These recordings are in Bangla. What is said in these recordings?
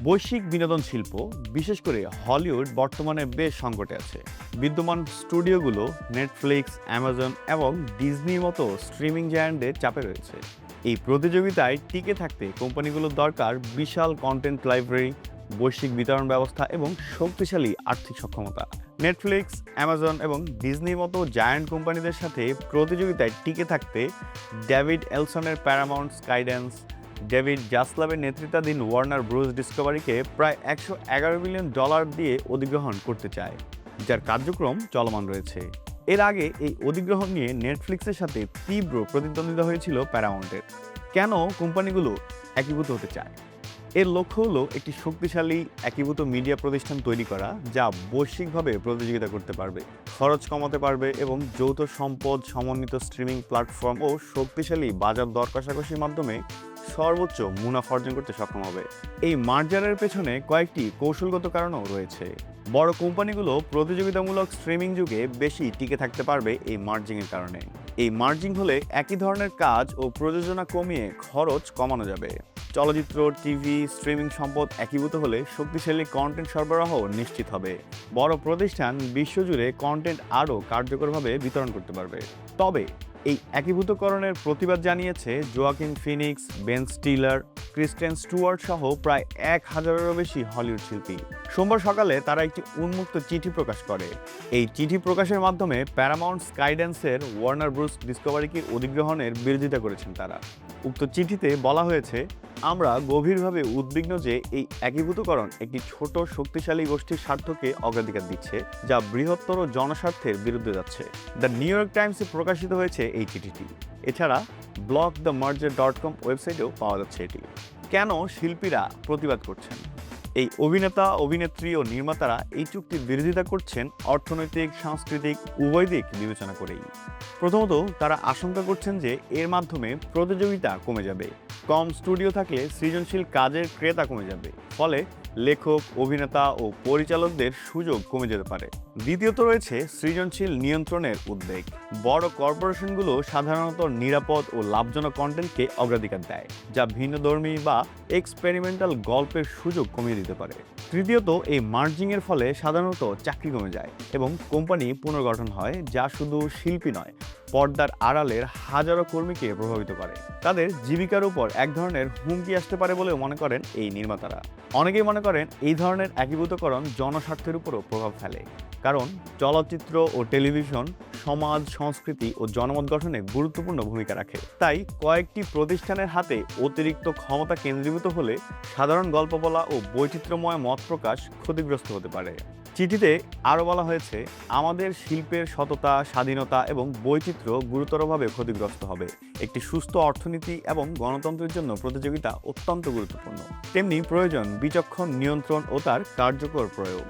বৈশ্বিক বিনোদন শিল্প, বিশেষ করে হলিউড বর্তমানে বেশ সংকটে আছে। বিদ্যমান স্টুডিওগুলো নেটফ্লিক্স, অ্যামাজন এবং ডিজনির মতো স্ট্রিমিং জায়ান্টদের চাপে রয়েছে। এই প্রতিযোগিতায় টিকে থাকতে কোম্পানিগুলোর দরকার বিশাল কন্টেন্ট লাইব্রেরি, বৈশ্বিক বিতরণ ব্যবস্থা এবং শক্তিশালী আর্থিক সক্ষমতা। নেটফ্লিক্স, অ্যামাজন এবং ডিজনির মতো জায়ান্ট কোম্পানিদের সাথে প্রতিযোগিতায় টিকে থাকতে ডেভিড এলসনের প্যারামাউন্ট স্কাইড্যান্স, ডেভিড জাসলাভের নেতৃত্বাধীন ওয়ার্নার ব্রুস ডিসকভারিকে প্রায় $111 বিলিয়ন দিয়ে অধিগ্রহণ করতে চায়, যার কার্যক্রম চলমান রয়েছে। এর আগে এই অধিগ্রহণ নিয়ে নেটফ্লিক্সের সাথে তীব্র প্রতিদ্বন্দ্বিতা হয়েছিল প্যারামাউন্টের। কেন কোম্পানিগুলো একীভূত হতে চায়? এর লক্ষ্য হলো একটি শক্তিশালী একীভূত মিডিয়া প্রতিষ্ঠান তৈরি করা, যা বৈশ্বিকভাবে প্রতিযোগিতা করতে পারবে, খরচ কমাতে পারবে এবং যৌথ সম্পদ, সমন্বিত স্ট্রিমিং প্ল্যাটফর্ম ও শক্তিশালী বাজার দর কষাকষির মাধ্যমে সর্বোচ্চ মুনাফা অর্জন করতে সক্ষম হবে। এই মার্জারের পেছনে কয়েকটি কৌশলগত কারণও রয়েছে। বড় কোম্পানিগুলো প্রতিযোগিতামূলক স্ট্রিমিং যুগে বেশি টিকে থাকতে পারবে এই মার্জিংয়ের কারণে। এই মার্জিং হলে একই ধরনের কাজ ও প্রযোজনা কমিয়ে খরচ কমানো যাবে। চলচ্চিত্র, টিভি, স্ট্রিমিং সম্পদ একীভূত হলে শক্তিশালী কন্টেন্ট সরবরাহ নিশ্চিত হবে। বড় প্রতিষ্ঠান বিশ্বজুড়ে কন্টেন্ট আরও কার্যকরভাবে বিতরণ করতে পারবে। তবে এই একীভূতকরণের প্রতিবাদ জানিয়েছে জোয়াকিন ফিনিক্স, বেন স্টিলার, ক্রিস্টেন স্টুয়ার্ট সহ প্রায় 1000-এরও বেশি হলিউড শিল্পী। সোমবার সকালে তারা একটি উন্মুক্ত চিঠি প্রকাশ করে। এই চিঠি প্রকাশের মাধ্যমে প্যারামাউন্ট স্কাইড্যান্সের ওয়ার্নার ব্রুস ডিসকভারিকে অধিগ্রহণের বিরোধিতা করেছেন তারা। উক্ত চিঠিতে বলা হয়েছে, আমরা গভীরভাবে উদ্বিগ্ন যে এই একীভূতকরণ একটি ছোট শক্তিশালী গোষ্ঠীর স্বার্থকে অগ্রাধিকার দিচ্ছে, যা বৃহত্তর জনস্বার্থের বিরুদ্ধে যাচ্ছে। দ্য নিউ ইয়র্ক টাইমসে প্রকাশিত হয়েছে এই চিঠিটি। এছাড়া blockthemerger.com ওয়েবসাইটেও পাওয়া যাচ্ছে এটি। কেন শিল্পীরা প্রতিবাদ করছেন? এই অভিনেতা, অভিনেত্রী ও নির্মাতারা এই চুক্তির বিরোধিতা করছেন অর্থনৈতিক, সাংস্কৃতিক উভয় দিক বিবেচনা করেই। প্রথমত, তারা আশঙ্কা করছেন যে এর মাধ্যমে প্রতিযোগিতা কমে যাবে। কম স্টুডিও থাকলে সৃজনশীল কাজের ক্রেতা কমে যাবে, ফলে লেখক, অভিনেতা ও পরিচালকদের সুযোগ কমে যেতে পারে। দ্বিতীয়ত রয়েছে সৃজনশীল নিয়ন্ত্রণের উদ্বেগ। বড় কর্পোরেশনগুলো সাধারণত নিরাপদ ও লাভজনক কন্টেন্টকে অগ্রাধিকার দেয়, যা ভিন্নধর্মী বা এক্সপেরিমেন্টাল গল্পের সুযোগ কমিয়ে দিতে পারে। তৃতীয়ত, এই মার্জিংয়ের ফলে সাধারণত চাকরি কমে যায় এবং কোম্পানি পুনর্গঠন হয়, যা শুধু শিল্পী নয়, পর্দার আড়ালের হাজারো কর্মীকে প্রভাবিত করে। তাদের জীবিকার উপর এক ধরনের হুমকি আসতে পারে বলেও মনে করেন এই নির্মাতারা। অনেকেই মনে করেন এই ধরনের একীভূতকরণ জনস্বার্থের উপরও প্রভাব ফেলে, কারণ চলচ্চিত্র ও টেলিভিশন সমাজ, সংস্কৃতি ও জনমত গঠনে গুরুত্বপূর্ণ ভূমিকা রাখে। তাই কয়েকটি প্রতিষ্ঠানের হাতে অতিরিক্ত ক্ষমতা কেন্দ্রীভূত হলে সাধারণ গল্প বলা ও বৈচিত্র্যময় মত প্রকাশ ক্ষতিগ্রস্ত হতে পারে। চিঠিতে আরও বলা হয়েছে, আমাদের শিল্পের সততা, স্বাধীনতা এবং বৈচিত্র্য গুরুতরভাবে ক্ষতিগ্রস্ত হবে। একটি সুস্থ অর্থনীতি এবং গণতন্ত্রের জন্য প্রতিযোগিতা অত্যন্ত গুরুত্বপূর্ণ। তেমনি প্রয়োজন বিচক্ষণ নিয়ন্ত্রণ ও তার কার্যকর প্রয়োগ।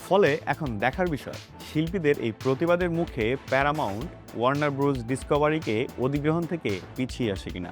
ফলে এখন দেখার বিষয়, শিল্পীদের এই প্রতিবাদের মুখে প্যারামাউন্ট ওয়ার্নার ব্রুস ডিসকভারিকে অধিগ্রহণ থেকে পিছিয়ে আসে কিনা।